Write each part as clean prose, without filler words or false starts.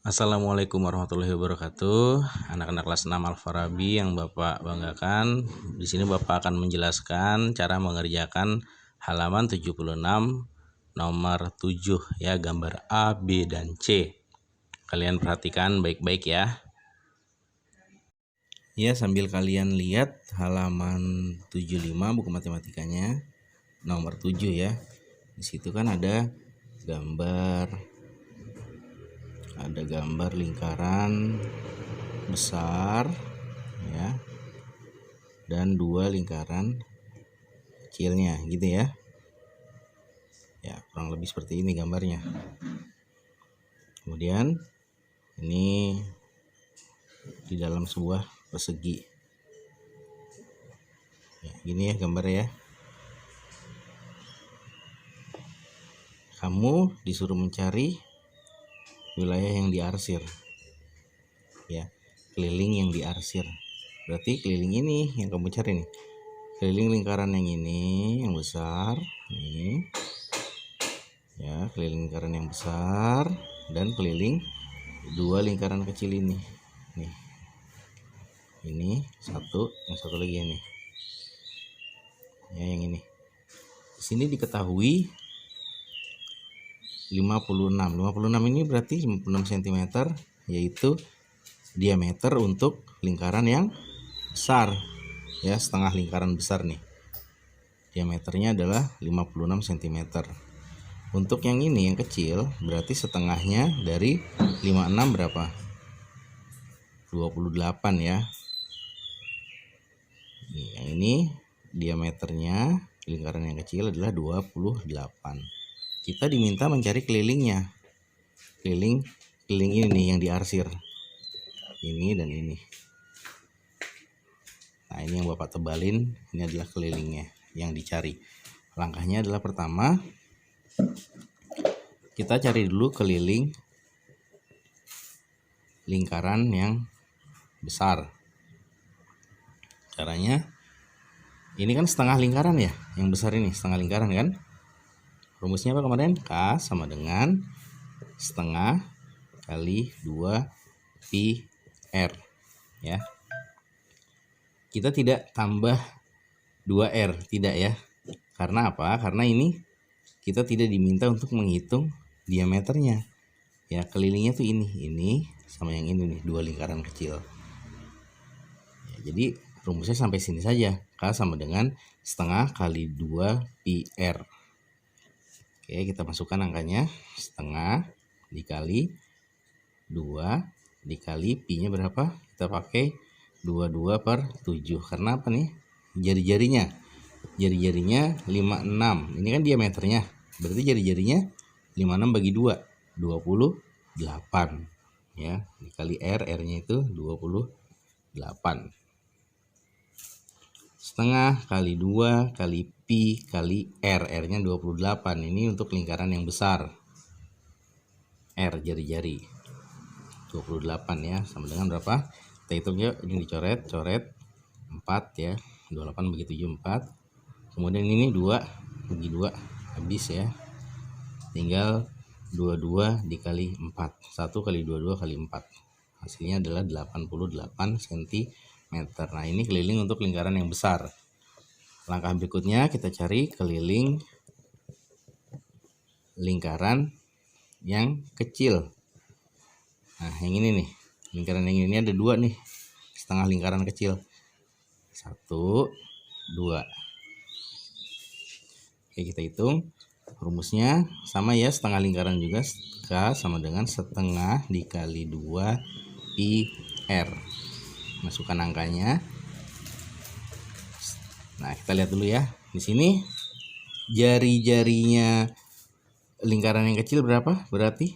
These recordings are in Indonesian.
Assalamualaikum warahmatullahi wabarakatuh. Anak-anak kelas 6 Al-Farabi yang Bapak banggakan, di sini Bapak akan menjelaskan cara mengerjakan halaman 76 nomor 7 ya, gambar A, B, dan C. Kalian perhatikan baik-baik ya. Ya, sambil kalian lihat halaman 75 buku matematikanya nomor 7 ya. Di situ kan ada gambar lingkaran besar ya, dan 2 lingkaran kecilnya gitu ya. Ya, kurang lebih seperti ini gambarnya. Kemudian ini di dalam sebuah persegi. Ya, gini ya gambarnya ya. Kamu disuruh mencari wilayah yang diarsir. Ya, keliling yang diarsir. Berarti keliling ini yang kamu cari nih. Keliling lingkaran yang ini, yang besar, nih. Ya, keliling lingkaran yang besar dan keliling 2 lingkaran kecil ini. Nih. Ini satu, yang satu lagi ini. Ya, yang ini. Di sini diketahui 56. 56 ini berarti 56 cm, yaitu diameter untuk lingkaran yang besar. Ya, setengah lingkaran besar nih. Diameternya adalah 56 cm. Untuk yang ini yang kecil berarti setengahnya dari 56 berapa? 28 ya. Yang ini diameternya lingkaran yang kecil adalah 28. Kita diminta mencari kelilingnya. Keliling ini nih yang diarsir. Ini dan ini. Nah, ini yang Bapak tebalin, ini adalah kelilingnya yang dicari. Langkahnya adalah pertama, kita cari dulu keliling lingkaran yang besar. Caranya, ini kan setengah lingkaran ya, yang besar ini setengah lingkaran kan. Rumusnya apa kemarin? K sama dengan setengah kali 2 pi R ya. Kita tidak tambah 2R, tidak ya. Karena apa? Karena ini kita tidak diminta untuk menghitung diameternya. Ya, kelilingnya tuh ini sama yang ini nih, 2 lingkaran kecil. Ya, jadi rumusnya sampai sini saja. K sama dengan setengah kali 2 pi R. Oke, kita masukkan angkanya. Setengah dikali 2 dikali pi-nya berapa? Kita pakai 22 per 7. Karena apa nih? Jari-jarinya 56. Ini kan diameternya. Berarti jari-jarinya 56 bagi 2, 28 ya. Dikali R-nya itu 28. Setengah kali 2 kali pi kali R-nya 28. Ini untuk lingkaran yang besar. R jari-jari 28 ya, sama dengan berapa? Kita hitung ya, ini dicoret 4 ya. 28 bagi 7 4. Kemudian ini 2 bagi 2 habis ya. Tinggal 22 dikali 4. 1 kali 22 kali 4. Hasilnya adalah 88 cm. Nah, ini keliling untuk lingkaran yang besar. Langkah berikutnya kita cari keliling lingkaran yang kecil. Nah, yang ini nih. Lingkaran yang ini ada 2 nih. Setengah lingkaran kecil. 1, 2. Oke, kita hitung. Rumusnya sama ya, setengah lingkaran juga. K sama dengan setengah dikali 2 pi R. Masukkan angkanya. Nah, kita lihat dulu ya. Di sini jari-jarinya lingkaran yang kecil berapa? Berarti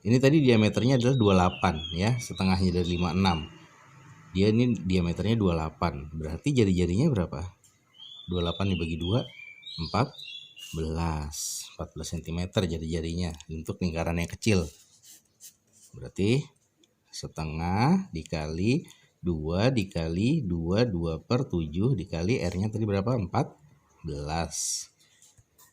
ini tadi diameternya adalah 28 ya, setengahnya dari 56. Dia ini diameternya 28. Berarti jari-jarinya berapa? 28 dibagi 2, 14 cm jari-jarinya untuk lingkaran yang kecil. Berarti setengah dikali 2 dikali 2 per 7 dikali R-nya tadi berapa? 14.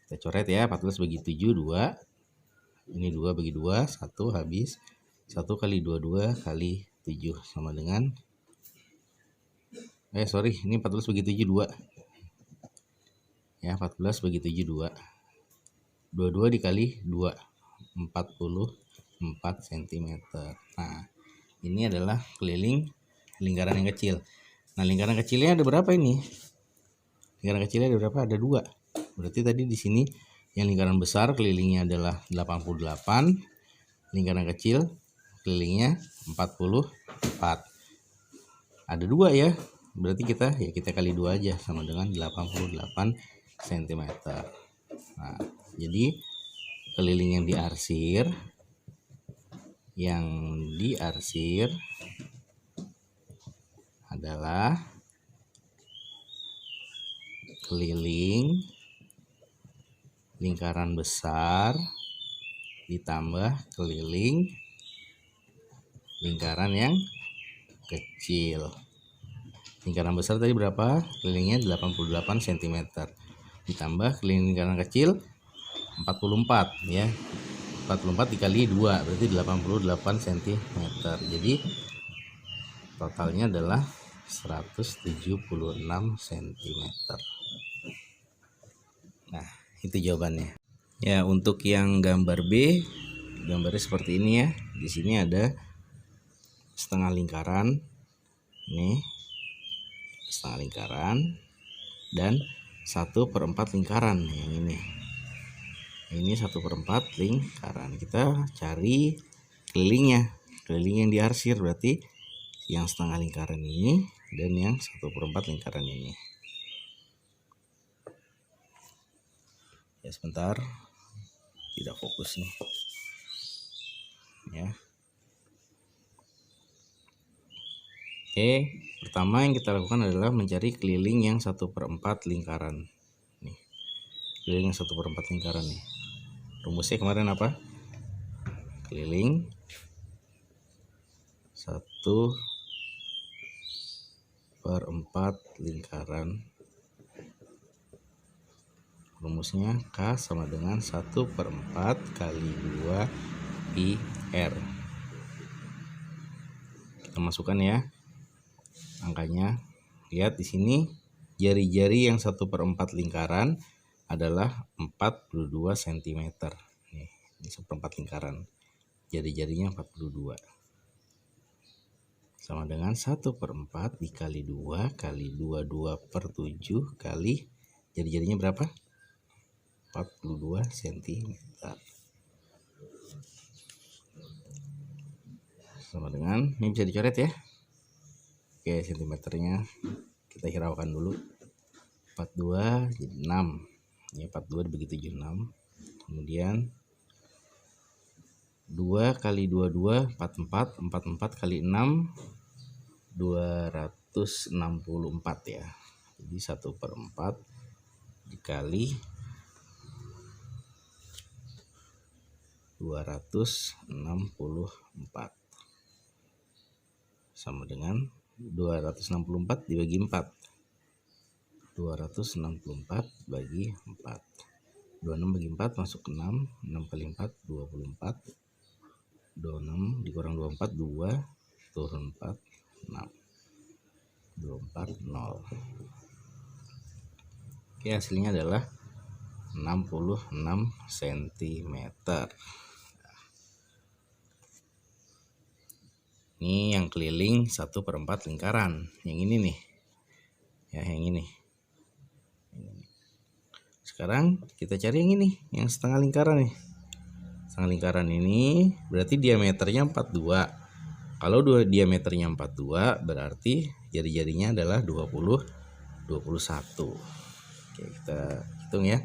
Kita coret ya, 14 bagi 7 2. Ini 2 bagi 2, 1 habis. 1 kali 22 kali 7 sama dengan ini 14 bagi 7 2. Ya, 14 bagi 7 2. 22 dikali 2 44 cm. Nah, ini adalah keliling lingkaran yang kecil. Nah, lingkaran kecilnya ada berapa ini? Lingkaran kecilnya ada berapa? Ada 2. Berarti tadi di sini yang lingkaran besar kelilingnya adalah 88. Lingkaran kecil kelilingnya 44. Ada 2 ya. Berarti kita kali 2 aja sama dengan 88 cm. Nah, jadi keliling yang diarsir adalah keliling lingkaran besar ditambah keliling lingkaran yang kecil. Lingkaran besar tadi berapa? Kelilingnya 88 cm. Ditambah keliling lingkaran kecil 44 ya. 44 dikali 2 berarti 88 cm. Jadi totalnya adalah 176 cm. Nah, itu jawabannya. Ya, untuk yang gambar B, gambarnya seperti ini ya. Di sini ada setengah lingkaran. Nih, setengah lingkaran dan 1/4 lingkaran yang ini. Ini 1/4 lingkaran. Kita cari kelilingnya. Keliling yang diarsir berarti yang setengah lingkaran ini dan yang 1/4 lingkaran ini. Ya, sebentar, tidak fokus nih ya. Oke, pertama yang kita lakukan adalah mencari keliling yang 1/4 lingkaran nih. Keliling yang 1/4 lingkaran nih. Rumusnya kemarin apa? Keliling 1/4 lingkaran. Rumusnya K sama dengan 1/4 kali 2 pi R. Kita masukkan ya angkanya. Lihat di sini jari-jari yang 1/4 lingkaran adalah 42 cm. Nih, ini 1/4 lingkaran. Jari-jarinya 42. Sama dengan 1/4 dikali 2 kali 22/7 kali jari-jarinya berapa? 42 cm. Sama dengan, ini bisa dicoret ya. Oke, sentimeternya kita hiraukan dulu. 42 jadi 6. Ini 42 dibagi 7 6. Kemudian 2 kali 22 44, 44 kali 6 264 ya. Jadi 1/4 dikali 264 sama dengan 264 dibagi 4. 264 bagi 4. 26 bagi 4 masuk 6. 6 kali 4 24. 26 dikurang 24 2. Turun 4 6. 24 0. Oke, hasilnya adalah 66 cm. Ini yang keliling 1/4 lingkaran. Yang ini nih. Ya, yang ini. Sekarang kita cari yang ini, yang setengah lingkaran nih. Setengah lingkaran ini berarti diameternya 42. Kalau diameternya 42 berarti jari-jarinya adalah 21. Oke, kita hitung ya.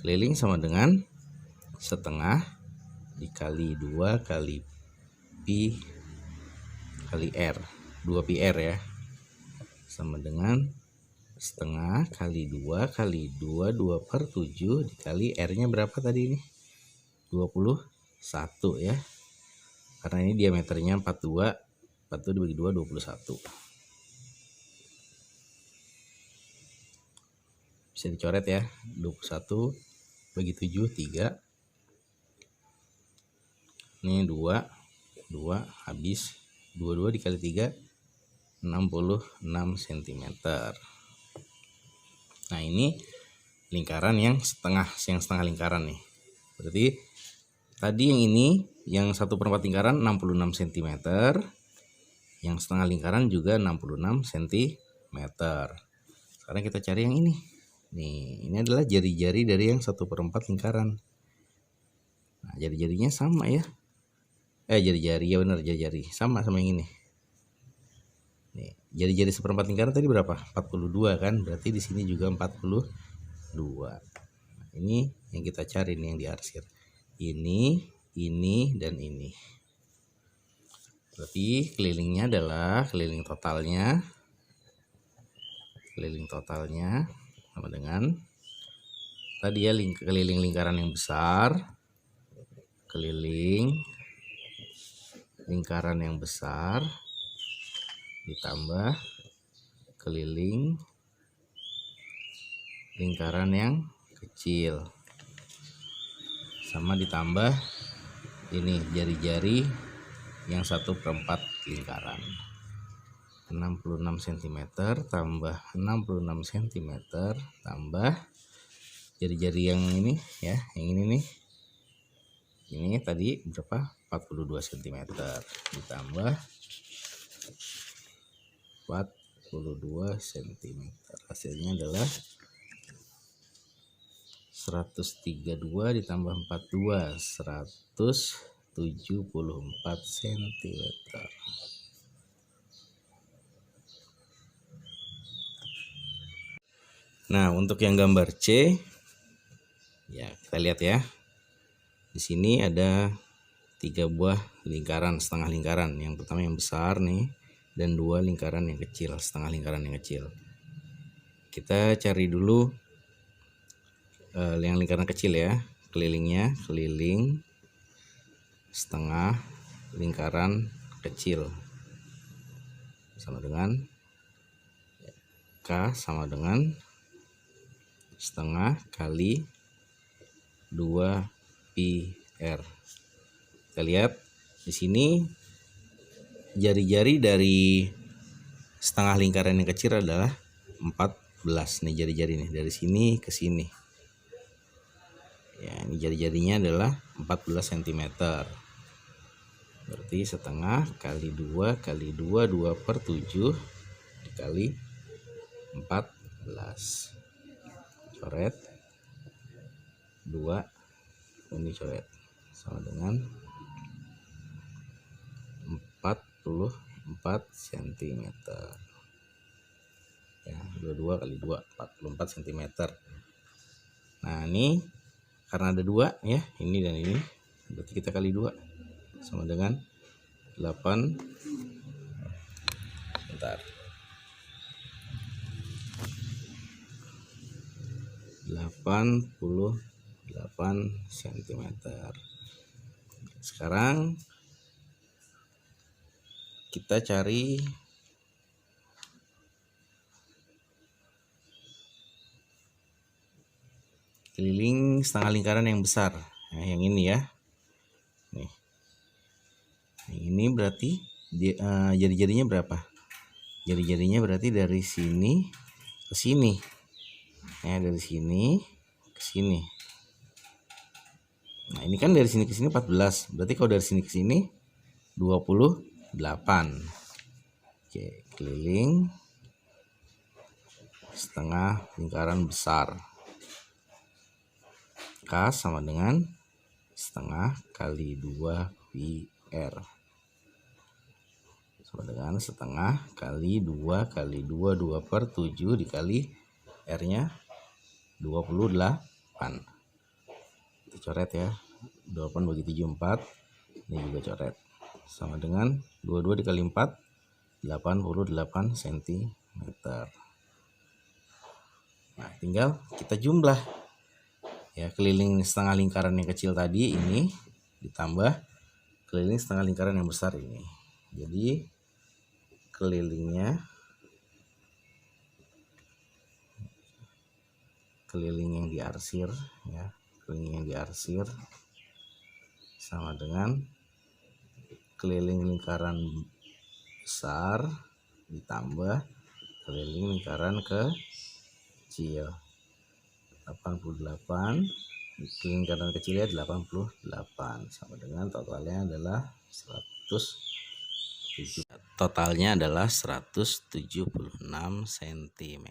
Keliling sama dengan setengah dikali 2 kali pi kali R. 2 pi R ya. Sama dengan setengah kali 2 kali 2/7 dikali R-nya berapa tadi ini? 21 ya. Karena ini diameternya 42. 42 dibagi 2 21. Bisa dicoret ya. 21 bagi 7 3. Ini 2. 2 habis. 22 dikali 3 66 cm. Nah ini lingkaran yang setengah lingkaran nih. Berarti tadi yang ini yang 1/4 lingkaran 66 cm, yang setengah lingkaran juga 66 cm. Sekarang kita cari yang ini. Nih, ini adalah jari-jari dari yang 1/4 lingkaran. Nah, jari-jarinya sama ya. Jari-jari ya benar, jari-jari sama yang ini. Nih, jari-jari 1/4 lingkaran tadi berapa? 42 kan? Berarti di sini juga 42. Nah, ini yang kita cari nih yang diarsir. Ini dan ini. Berarti kelilingnya adalah keliling totalnya sama dengan tadi ya, keliling lingkaran yang besar, keliling lingkaran yang besar ditambah keliling lingkaran yang kecil, sama ditambah ini jari-jari yang 1/4 lingkaran. 66 cm tambah 66 cm tambah jari-jari yang ini ya, yang ini nih. Ini tadi berapa? 42 cm ditambah 42 cm. Hasilnya adalah 132 ditambah 42, 174 cm. Nah, untuk yang gambar C, ya kita lihat ya. Di sini ada 3 buah lingkaran, setengah lingkaran. Yang pertama yang besar nih, dan 2 lingkaran yang kecil, setengah lingkaran yang kecil. Kita cari dulu yang lingkaran kecil ya. Kelilingnya, keliling setengah lingkaran kecil. Sama dengan K sama dengan setengah kali 2 pi R. Kita lihat di sini jari-jari dari setengah lingkaran yang kecil adalah 14 nih, jari-jari nih dari sini ke sini. Ya, ini jari-jarinya adalah 14 cm. Berarti setengah kali 2 kali 2, 2/7 dikali 14. Coret 2, ini coret, sama dengan 44 cm. Ya, 22 kali 2, 44 cm. Nah, ini karena ada 2 ya, ini dan ini, berarti kita kali 2 sama dengan 8. Bentar. 88 cm. Sekarang kita cari keliling setengah lingkaran yang besar. Nah, yang ini ya. Nih. Ini berarti jari-jarinya berapa? Jari-jarinya berarti dari sini ke sini. Ya, dari sini ke sini. Nah, ini kan dari sini ke sini 14. Berarti kalau dari sini ke sini 28. Oke, keliling setengah lingkaran besar. K sama dengan setengah kali 2 pi R. Sama dengan setengah kali 2 kali 2, 2/7 dikali R-nya 28. Kita coret ya. 28 bagi 7, 4. Ini juga coret. Sama dengan 22 dikali 4, 88 cm. Nah, tinggal kita jumlah. Ya, keliling setengah lingkaran yang kecil tadi ini ditambah keliling setengah lingkaran yang besar ini. Jadi keliling yang diarsir ya, keliling yang diarsir sama dengan keliling lingkaran besar ditambah keliling lingkaran kecil. 88 lingkaran kecilnya 88 sama dengan totalnya adalah 176 cm.